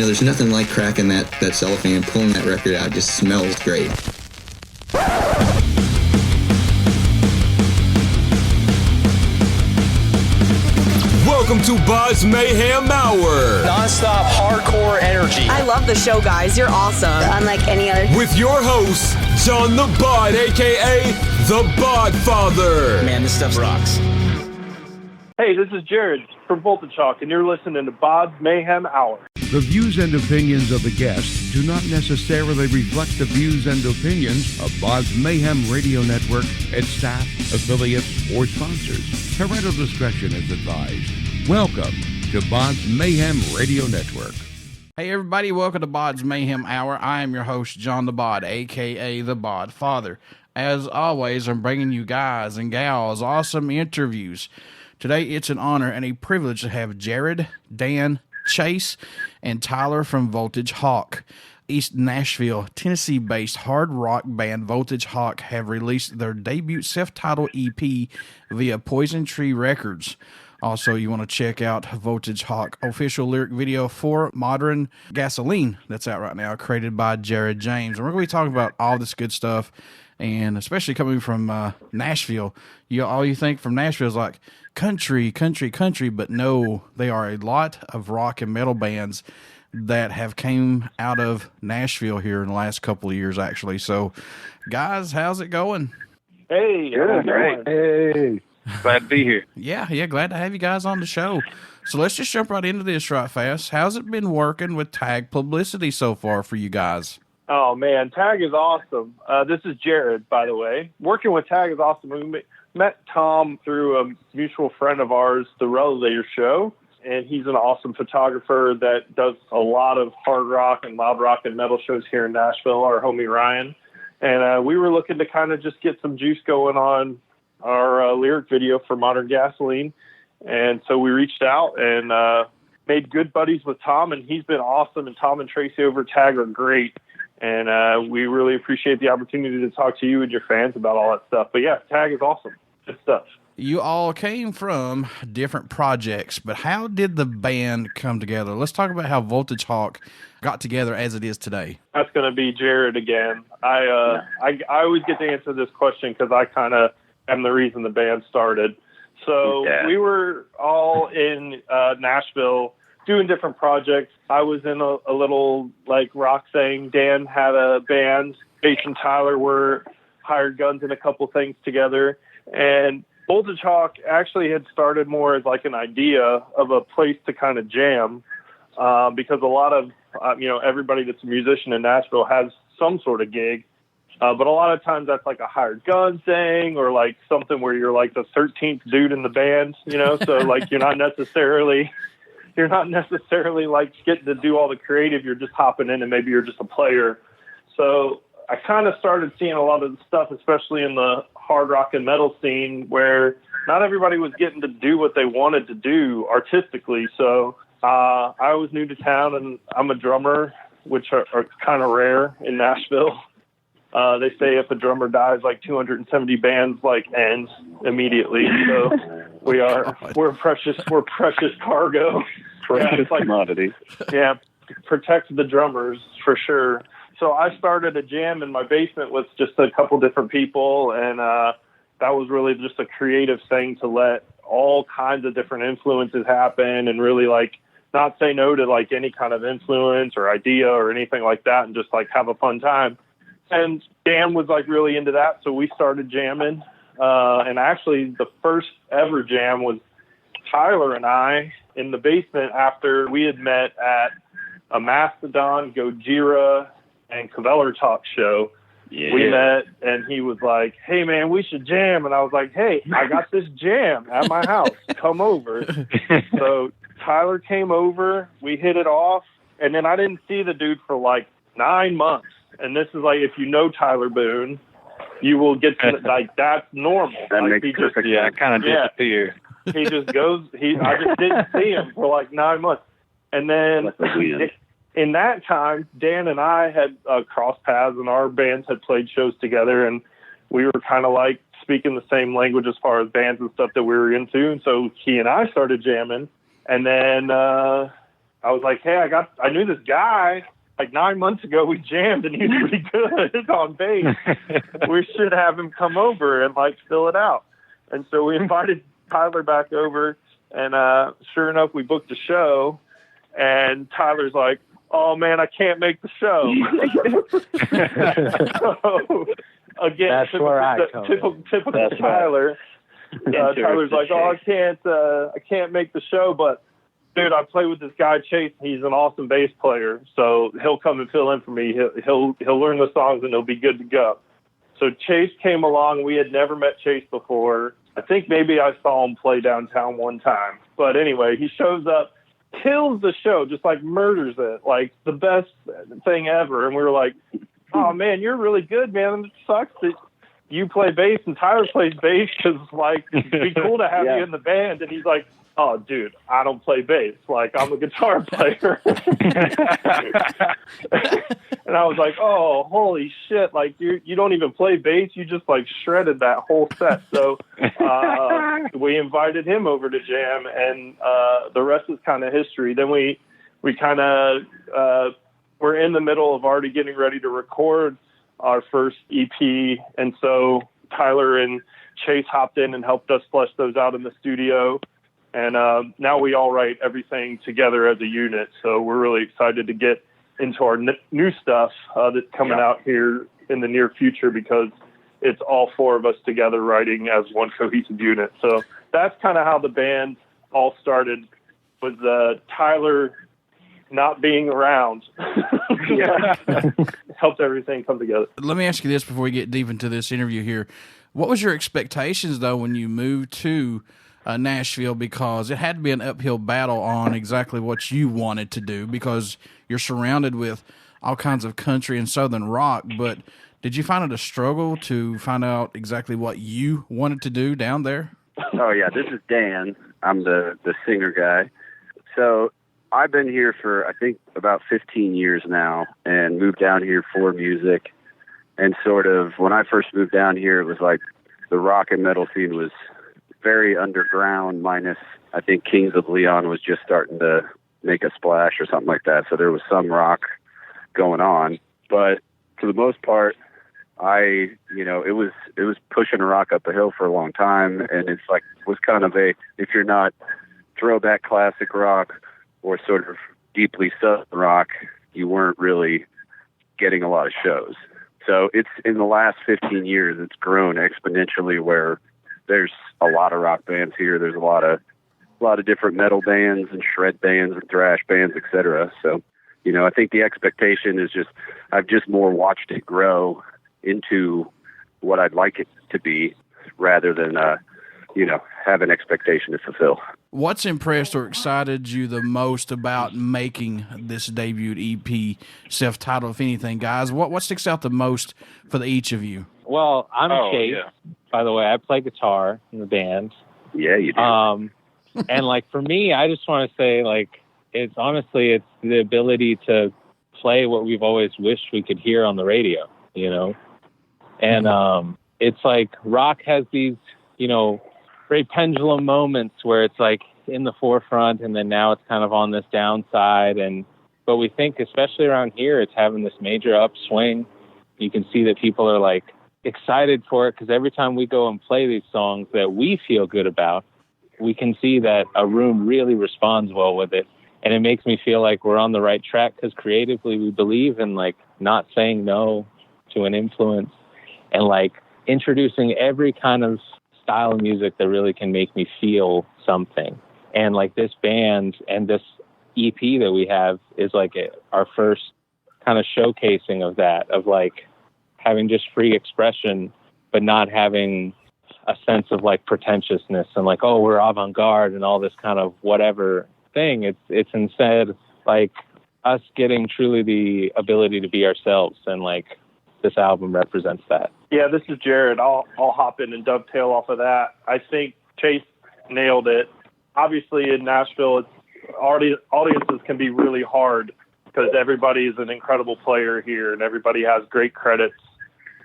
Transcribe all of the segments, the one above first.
there's nothing like cracking that cellophane and pulling that record out. It just smells great. Welcome to BODS Mayhem Hour. Non-stop hardcore energy. I love the show, guys. You're awesome. Unlike any other. With your host, John the Bod, a.k.a. the Bod Father. Man, this stuff rocks. Hey, this is Jared from Voltagehawk, and you're listening to BODS Mayhem Hour. The views and opinions of the guests do not necessarily reflect the views and opinions of BODS Mayhem Radio Network, its staff, affiliates, or sponsors. Parental discretion is advised. Welcome to BODS Mayhem Radio Network. Hey everybody, welcome to BODS Mayhem Hour. I am your host, John the Bod, a.k.a. the Bod Father. As always, I'm bringing you guys and gals awesome interviews. Today, it's an honor and a privilege to have Jared, Dan, Chase, and Tyler from Voltagehawk. East Nashville, Tennessee-based hard rock band Voltagehawk have released their debut self-titled EP via Poison Tree Records. Also, you want to check out Voltagehawk official lyric video for Modern Gasoline that's out right now, created by Jared James. And we're going to be talking about all this good stuff, and especially coming from Nashville. All you think from Nashville is like country, but no, they are a lot of rock and metal bands that have came out of Nashville here in the last couple of years, actually. So, guys, how's it going? Hey, good, great. Hey, glad to be here. Yeah, glad to have you guys on the show. So let's just jump right into this right fast. How's it been working with Tag Publicity so far for you guys? Oh, man, Tag is awesome. This is Jared, by the way. Working with Tag is awesome. We met Tom through a mutual friend of ours, The Relevator Show, and he's an awesome photographer that does a lot of hard rock and loud rock and metal shows here in Nashville, our homie Ryan. And we were looking to kind of just get some juice going on our lyric video for Modern Gasoline. And so we reached out and made good buddies with Tom, and he's been awesome. And Tom and Tracy over at Tag are great. And we really appreciate the opportunity to talk to you and your fans about all that stuff. But yeah, Tag is awesome. Good stuff. You all came from different projects, but how did the band come together? Let's talk about how Voltagehawk got together as it is today. That's going to be Jared again. I always get to answer this question because I kind of am the reason the band started. So we were all in Nashville doing different projects. I was in a little like rock thing. Dan had a band. Chase and Tyler were hired guns in a couple things together. And Voltagehawk actually had started more as like an idea of a place to kind of jam because a lot of, everybody that's a musician in Nashville has some sort of gig. But a lot of times that's like a hired gun thing or like something where you're like the 13th dude in the band, so like you're not necessarily like getting to do all the creative. You're just hopping in and maybe you're just a player. So I kind of started seeing a lot of the stuff, especially in the hard rock and metal scene, where not everybody was getting to do what they wanted to do artistically. So I was new to town, and I'm a drummer, which are kind of rare in Nashville. They say if a drummer dies, like 270 bands like ends immediately. So we're precious cargo. Precious commodity. Yeah, protect the drummers for sure. So I started a jam in my basement with just a couple different people, and that was really just a creative thing to let all kinds of different influences happen and really like not say no to like any kind of influence or idea or anything like that and just like have a fun time. And Dan was like really into that, so we started jamming. And actually the first ever jam was Tyler and I in the basement after we had met at a Mastodon, Gojira, and Caveller Talk show. Yeah. We met, and he was like, hey, man, we should jam. And I was like, hey, I got this jam at my house. Come over. So Tyler came over. We hit it off. And then I didn't see the dude for like 9 months. And this is like, if you know Tyler Boone, you will get to, like, that's normal. That like, makes perfect sense. I kind of disappear. He just goes, I just didn't see him for like 9 months. And then in that time, Dan and I had crossed paths, and our bands had played shows together, and we were kind of like speaking the same language as far as bands and stuff that we were into. And so he and I started jamming. And then I was like, hey, I knew this guy. Like 9 months ago, we jammed, and he was pretty good on bass. We should have him come over and like fill it out. And so we invited Tyler back over, and sure enough, we booked a show. And Tyler's like, "Oh man, I can't make the show." So again, that's typical Tyler. Tyler's like, "Oh, I can't make the show, but." Dude, I play with this guy Chase. He's an awesome bass player, so he'll come and fill in for me. He'll learn the songs and he'll be good to go. So Chase came along. We had never met Chase before. I think maybe I saw him play downtown one time. But anyway, he shows up, kills the show, just like murders it, like the best thing ever. And we were like, "Oh man, you're really good, man. It sucks that you play bass and Tyler plays bass because like it'd be cool to have you in the band." And he's like, "Oh, dude, I don't play bass. Like, I'm a guitar player." And I was like, "Oh, holy shit. Like, you don't even play bass. You just, like, shredded that whole set." So we invited him over to jam, and the rest is kind of history. Then we kind of we're in the middle of already getting ready to record our first EP, and so Tyler and Chase hopped in and helped us flesh those out in the studio. And now we all write everything together as a unit. So we're really excited to get into our new stuff that's coming out here in the near future, because it's all four of us together writing as one cohesive unit. So that's kind of how the band all started, was Tyler not being around. Helped everything come together. Let me ask you this before we get deep into this interview here. What was your expectations, though, when you moved to Nashville, because it had to be an uphill battle on exactly what you wanted to do, because you're surrounded with all kinds of country and southern rock. But did you find it a struggle to find out exactly what you wanted to do down there? Oh yeah, this is Dan. I'm the singer guy. So I've been here for I think about 15 years now, and moved down here for music. And sort of when I first moved down here, it was like the rock and metal scene was very underground, minus I think Kings of Leon was just starting to make a splash or something like that. So there was some rock going on, but for the most part, it was pushing a rock up a hill for a long time. And it's like, was kind of if you're not throwback classic rock or sort of deeply southern rock, you weren't really getting a lot of shows. So it's in the last 15 years, it's grown exponentially, where there's a lot of rock bands here. There's a lot of different metal bands and shred bands and thrash bands, etc. So, I think the expectation is I've just more watched it grow into what I'd like it to be, rather than, have an expectation to fulfill. What's impressed or excited you the most about making this debut EP, self-titled, if anything, guys? What sticks out the most for each of you? Well, I'm Chase. Yeah. By the way, I play guitar in the band. Yeah, you do. And like for me, I just want to say, like, it's the ability to play what we've always wished we could hear on the radio, And it's like rock has these, very pendulum moments where it's like in the forefront, and then now it's kind of on this downside. But we think, especially around here, it's having this major upswing. You can see that people are like excited for it, because every time we go and play these songs that we feel good about, we can see that a room really responds well with it. And it makes me feel like we're on the right track, because creatively we believe in like not saying no to an influence, and like introducing every kind of style of music that really can make me feel something. And like this band and this EP that we have is like our first kind of showcasing of that, of like having just free expression, but not having a sense of like pretentiousness and like, oh, we're avant-garde and all this kind of whatever thing. It's instead like us getting truly the ability to be ourselves, and like this album represents that. Yeah, this is Jared. I'll hop in and dovetail off of that. I think Chase nailed it. Obviously in Nashville, audiences can be really hard, because everybody is an incredible player here and everybody has great credits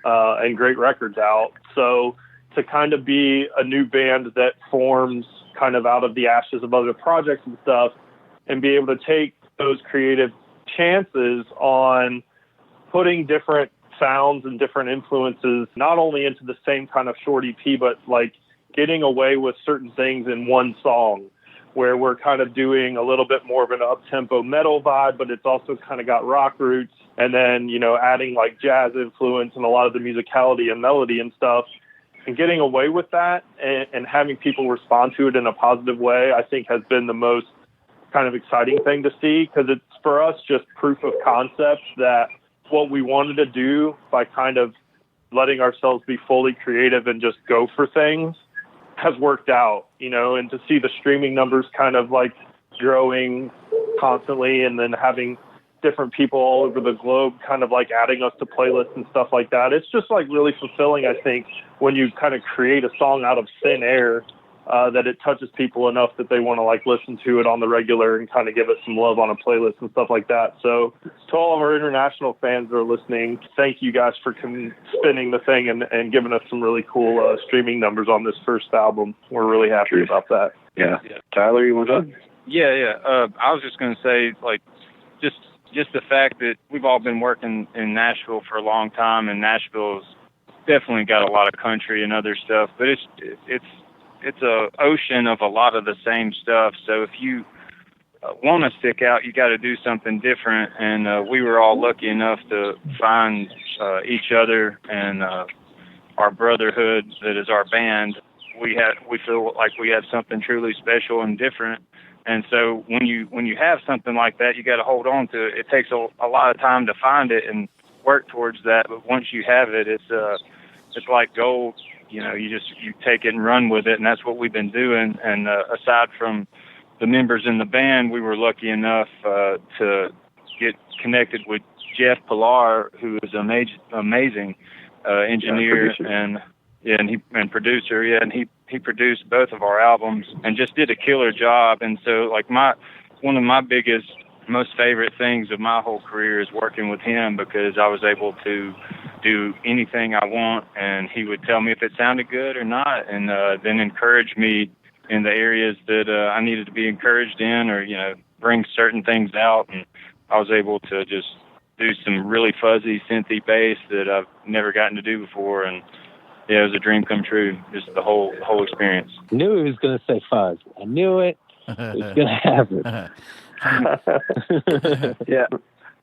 and great records out. So to kind of be a new band that forms kind of out of the ashes of other projects and stuff, and be able to take those creative chances on putting different sounds and different influences, not only into the same kind of short EP, but like getting away with certain things in one song, where we're kind of doing a little bit more of an up-tempo metal vibe, but it's also kind of got rock roots, and then, you know, adding like jazz influence and a lot of the musicality and melody and stuff, and getting away with that and having people respond to it in a positive way, I think has been the most kind of exciting thing to see, because it's for us just proof of concept that what we wanted to do by kind of letting ourselves be fully creative and just go for things has worked out, you know, and to see the streaming numbers kind of like growing constantly, and then having different people all over the globe kind of like adding us to playlists and stuff like that. It's just like really fulfilling, I think, when you kind of create a song out of thin air, that it touches people enough that they want to like listen to it on the regular and kind of give it some love on a playlist and stuff like that. So to all of our international fans that are listening, thank you guys for spinning the thing and giving us some really cool streaming numbers on this first album. We're really happy about that. Yeah. Tyler, you want to? Yeah. I was just going to say, like, just the fact that we've all been working in Nashville for a long time, and Nashville's definitely got a lot of country and other stuff, but it's a ocean of a lot of the same stuff. So if you want to stick out, you got to do something different. And we were all lucky enough to find each other and our brotherhood that is our band. We feel like we have something truly special and different. And so when you have something like that, you got to hold on to it. It takes a lot of time to find it and work towards that, but once you have it, it's like gold. You know, you take it and run with it, and that's what we've been doing. And aside from the members in the band, we were lucky enough to get connected with Jeff Pilar, who is an amazing engineer and producer. Yeah, and he produced both of our albums and just did a killer job. And so, like, one of my biggest, most favorite things of my whole career is working with him, because I was able to do anything I want, and he would tell me if it sounded good or not, and then encourage me in the areas that I needed to be encouraged in, or, you know, bring certain things out. And I was able to just do some really fuzzy synthy bass that I've never gotten to do before, and yeah, it was a dream come true, just the whole experience. Knew he was going to say fuzz. I knew it. He was going to have it. Yeah.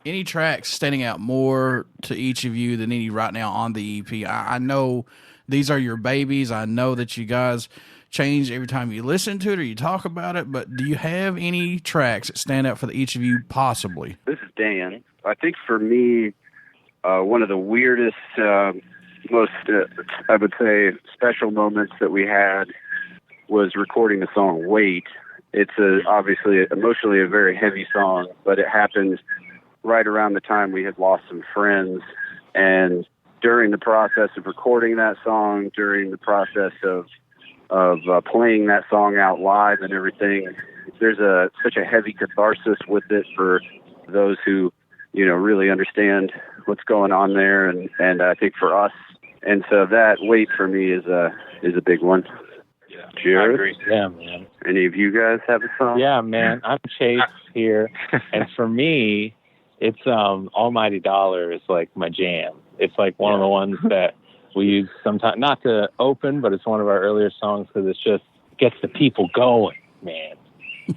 Any tracks standing out more to each of you than any right now on the EP? I know these are your babies. I know that you guys change every time you listen to it or you talk about it, but do you have any tracks that stand out for each of you possibly? This is Dan. I think for me, one of the weirdest, most, I would say, special moments that we had was recording the song Wait. It's obviously emotionally a very heavy song, but it happened right around the time we had lost some friends. And during the process of recording that song, during the process of playing that song out live and everything, there's such a heavy catharsis with it for those who, you know, really understand what's going on there. And I think for us, and so that Wait for me is a big one. Yeah, Jared? I agree. Yeah, man. Any of you guys have a song? Yeah, man. I'm Chase here. And for me, it's Almighty Dollar is like my jam. It's like one of the ones that we use sometimes, not to open, but it's one of our earlier songs because it just gets the people going, man.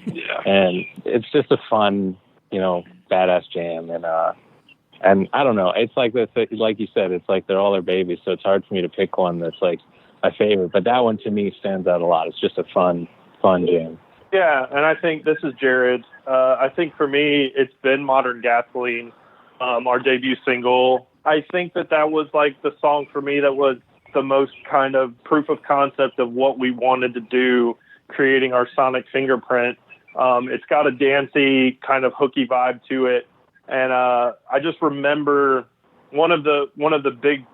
Yeah. And it's just a fun, you know, badass jam. And I don't know, it's like this, like you said, it's like they're all our babies, so it's hard for me to pick one that's like my favorite. But that one to me stands out a lot. It's just a fun jam. Yeah, and I think this is Jared. I think for me, it's been Modern Gasoline, our debut single. I think that was like the song for me that was the most kind of proof of concept of what we wanted to do, creating our sonic fingerprint. It's got a dancey kind of hooky vibe to it. And I just remember one of the big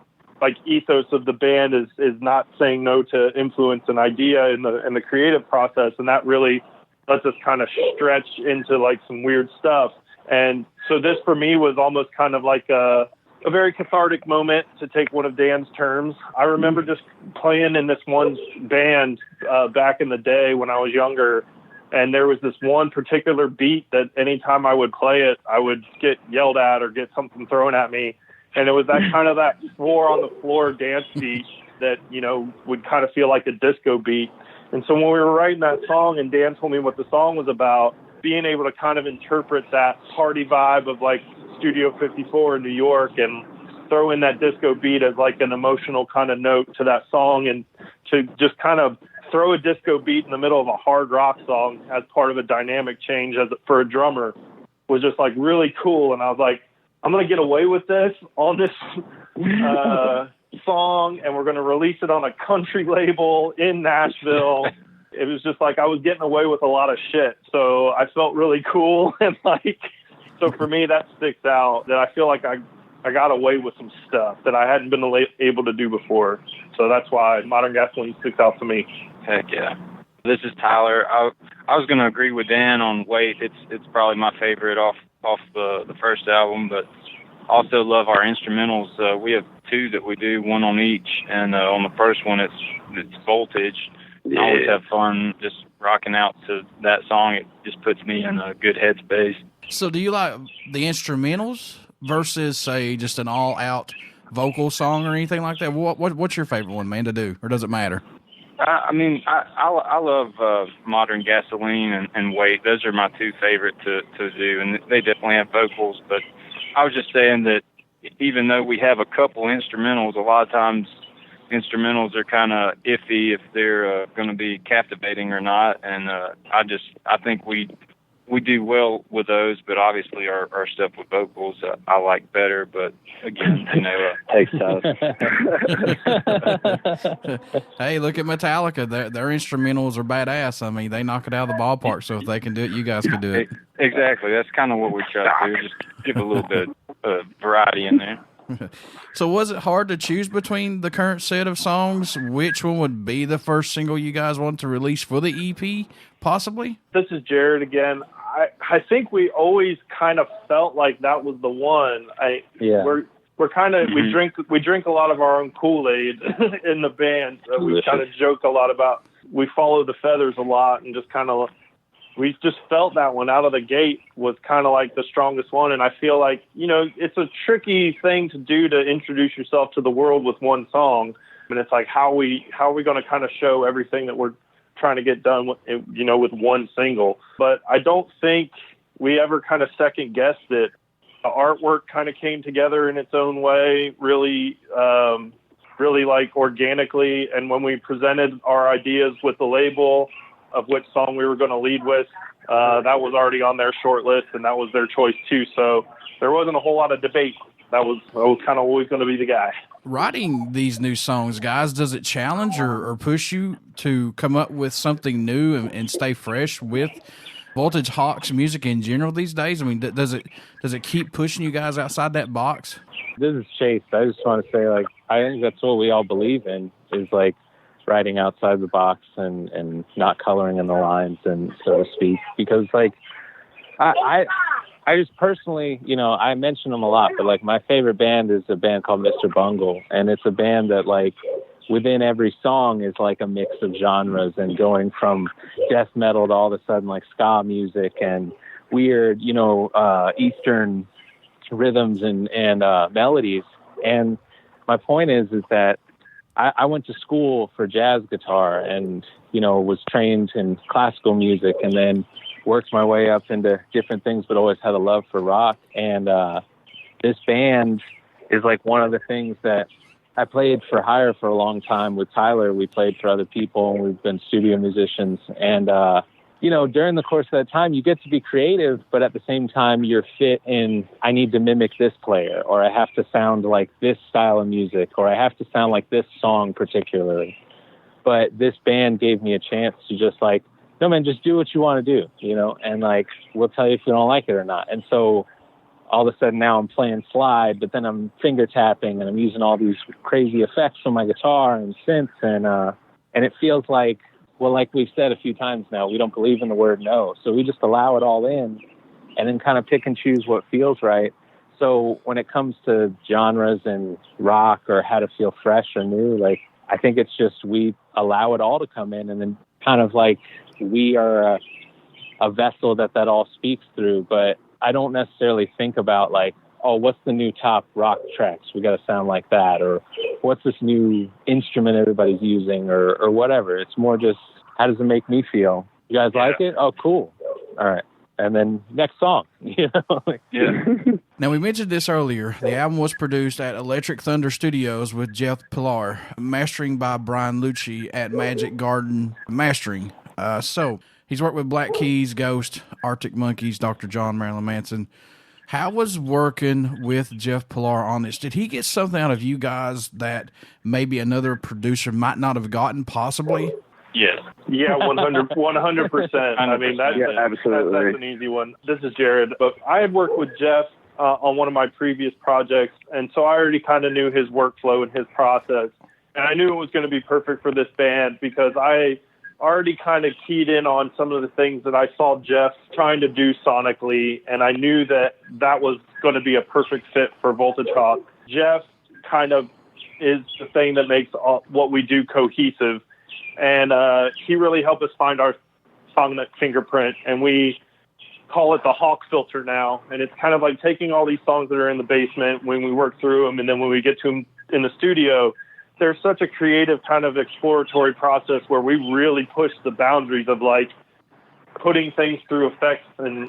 like ethos of the band is not saying no to influence and idea in the creative process, and that really lets us kind of stretch into like some weird stuff. And so this for me was almost kind of like a very cathartic moment, to take one of Dan's terms. I remember just playing in this one band back in the day when I was younger, And there was this one particular beat that anytime I would play it, I would get yelled at or get something thrown at me. And it was that kind of that 4 on the floor dance beat that, you know, would kind of feel like a disco beat. And so when we were writing that song and Dan told me what the song was about, being able to kind of interpret that party vibe of like Studio 54 in New York and throw in that disco beat as like an emotional kind of note to that song, and to just kind of throw a disco beat in the middle of a hard rock song as part of a dynamic change for a drummer was just like really cool. And I was like, I'm going to get away with this on this song, and we're going to release it on a country label in Nashville. It was just like I was getting away with a lot of shit. So I felt really cool. And like, so for me, that sticks out, that I feel like I got away with some stuff that I hadn't been able to do before. So that's why Modern Gasoline sticks out to me. Heck yeah. This is Tyler. I was going to agree with Dan on Wait. It's probably my favorite off the first album, but also love our instrumentals. We have 2 that we do, 1 on each, and on the first one it's Voltage. I always have fun just rocking out to that song. It just puts me in a good headspace. So do you like the instrumentals versus, say, just an all-out vocal song or anything like that? What's your favorite one, man, to do, or does it matter? I mean, I love Modern Gasoline and Wait. Those are my 2 favorite to do, and they definitely have vocals. But I was just saying that even though we have a couple instrumentals, a lot of times instrumentals are kind of iffy if they're going to be captivating or not. And I think we do well with those, but obviously our stuff with vocals I like better. But again, you know, takes time. Hey, look at Metallica. Their instrumentals are badass. I mean, they knock it out of the ballpark. So if they can do it, you guys can do it. Exactly. That's kind of what we try to do. Just give a little bit of variety in there. So was it hard to choose between the current set of songs? Which one would be the first single you guys want to release for the EP, possibly? This is Jared again. I think we always kind of felt like that was the one. We're kind of we drink a lot of our own Kool-Aid in the band. We kind of joke a lot about. We follow the feathers a lot, and just kind of we just felt that one out of the gate was kind of like the strongest one. And I feel like, you know, it's a tricky thing to do to introduce yourself to the world with one song. And it's like, how are we going to kind of show everything that we're trying to get done with, you know, with one single? But I don't think we ever kind of second guessed it. The artwork kind of came together in its own way, really like organically. And when we presented our ideas with the label of which song we were going to lead with, that was already on their short list, and that was their choice too. So there wasn't a whole lot of debate. I was kind of always going to be the guy. Writing these new songs, guys, does it challenge or push you to come up with something new and stay fresh with Voltagehawk's music in general these days? I mean, does it keep pushing you guys outside that box? This is Chase. I just want to say, like, I think that's what we all believe in, is like writing outside the box and not coloring in the lines, and so to speak. Because like I just personally, you know, I mention them a lot, but like my favorite band is a band called Mr. Bungle, and it's a band that like within every song is like a mix of genres, and going from death metal to all of a sudden like ska music and weird, you know, Eastern rhythms and melodies. And my point is that I went to school for jazz guitar and, you know, was trained in classical music, and then worked my way up into different things, but always had a love for rock. And this band is like one of the things that I played for hire for a long time with Tyler. We played for other people, and we've been studio musicians. And, you know, during the course of that time, you get to be creative, but at the same time, you're fit in, I need to mimic this player, or I have to sound like this style of music, or I have to sound like this song particularly. But this band gave me a chance to just like, no, man, just do what you want to do, you know, and like, we'll tell you if you don't like it or not. And so all of a sudden now I'm playing slide, but then I'm finger tapping and I'm using all these crazy effects from my guitar and synths. And it feels like, well, like we've said a few times now, we don't believe in the word no. So we just allow it all in and then kind of pick and choose what feels right. So when it comes to genres and rock or how to feel fresh or new, like, I think it's just we allow it all to come in, and then kind of like we are a vessel that all speaks through. But I don't necessarily think about like, oh, what's the new top rock tracks? We got to sound like that. Or what's this new instrument everybody's using or whatever. It's more just, how does it make me feel? You guys like it? Oh, cool. All right. And then next song, you know? Now, we mentioned this earlier. The album was produced at Electric Thunder Studios with Jeff Pilar, mastering by Brian Lucci at Magic Garden Mastering. So he's worked with Black Keys, Ghost, Arctic Monkeys, Dr. John, Marilyn Manson. How was working with Jeff Pilar on this? Did he get something out of you guys that maybe another producer might not have gotten, possibly? Yes. Yeah, 100%. I mean, that's an easy one. This is Jared. But I had worked with Jeff on one of my previous projects, and so I already kind of knew his workflow and his process. And I knew it was going to be perfect for this band because I already kind of keyed in on some of the things that I saw Jeff trying to do sonically, and I knew that was going to be a perfect fit for Voltagehawk. Jeff kind of is the thing that makes what we do cohesive. And he really helped us find our sonic fingerprint, and we call it the Hawk filter now. And it's kind of like taking all these songs that are in the basement when we work through them, and then when we get to them in the studio, there's such a creative kind of exploratory process where we really push the boundaries of like putting things through effects and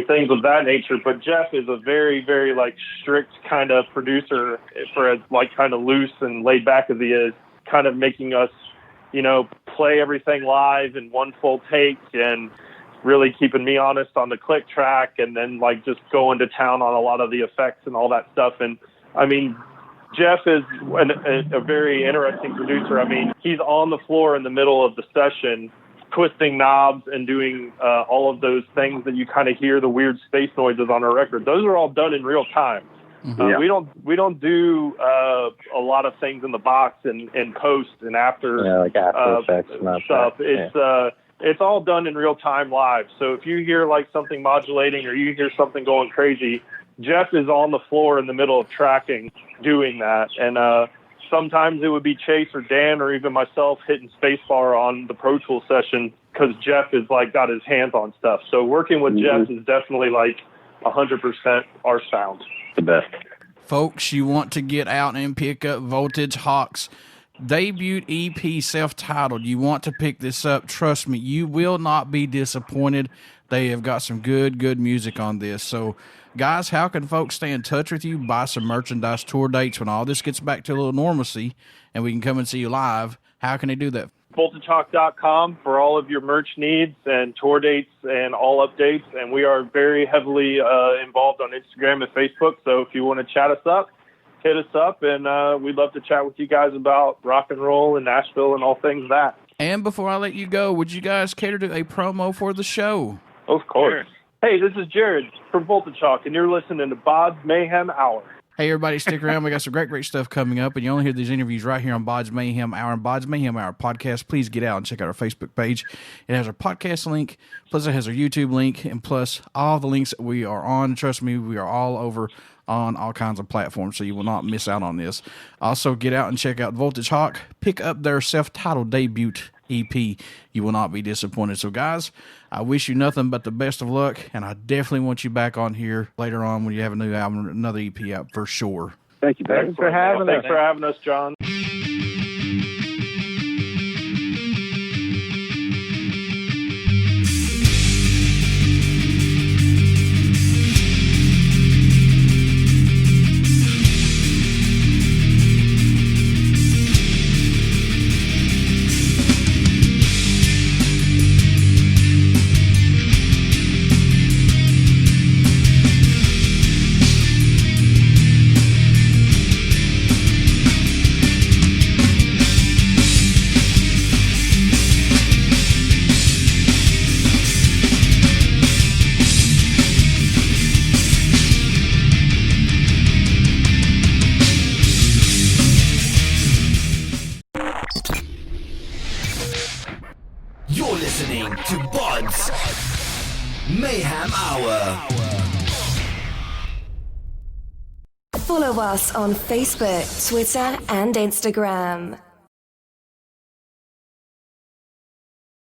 things of that nature. But Jeff is a very, very like strict kind of producer for as like kind of loose and laid back as he is, kind of making us, you know, play everything live in one full take and really keeping me honest on the click track, and then like just going to town on a lot of the effects and all that stuff. And I mean, Jeff is a very interesting producer. I mean, he's on the floor in the middle of the session, twisting knobs and doing all of those things that you kind of hear the weird space noises on our record. Those are all done in real time. We don't do a lot of things in the box and post and after, like after effects and stuff. It's all done in real time live. So if you hear like something modulating or you hear something going crazy, Jeff is on the floor in the middle of tracking, doing that. And sometimes it would be Chase or Dan or even myself hitting spacebar on the Pro Tools session because Jeff is like got his hands on stuff. So working with Jeff is definitely like 100% our sound. The best. Folks, you want to get out and pick up Voltagehawk's debut EP, self-titled. You want to pick this up. Trust me, you will not be disappointed. They have got some good music on this. So, guys, how can folks stay in touch with you, buy some merchandise, tour dates when all this gets back to a little normalcy and we can come and see you live? How can they do that? Voltagehawk.com for all of your merch needs and tour dates and all updates. And we are very heavily involved on Instagram and Facebook. So if you want to chat us up, hit us up. And we'd love to chat with you guys about rock and roll in Nashville and all things that. And before I let you go, would you guys care to do a promo for the show? Of course. Sure. Hey, this is Jared from Voltagehawk, and you're listening to BODS Mayhem Hour. Hey, everybody, stick around. We got some great stuff coming up, and you only hear these interviews right here on BODS Mayhem Hour and BODS Mayhem Hour podcast. Please get out and check out our Facebook page. It has our podcast link, plus it has our YouTube link, and plus all the links that we are on. Trust me, we are all over on all kinds of platforms, so you will not miss out on this. Also, get out and check out Voltagehawk. Pick up their self-titled debut EP. You will not be disappointed. So, guys, I wish you nothing but the best of luck, and I definitely want you back on here later on when you have a new album, another EP out for sure. Thank you, Thanks for having us, John. You're listening to BODS Mayhem Hour. Follow us on Facebook, Twitter, and Instagram.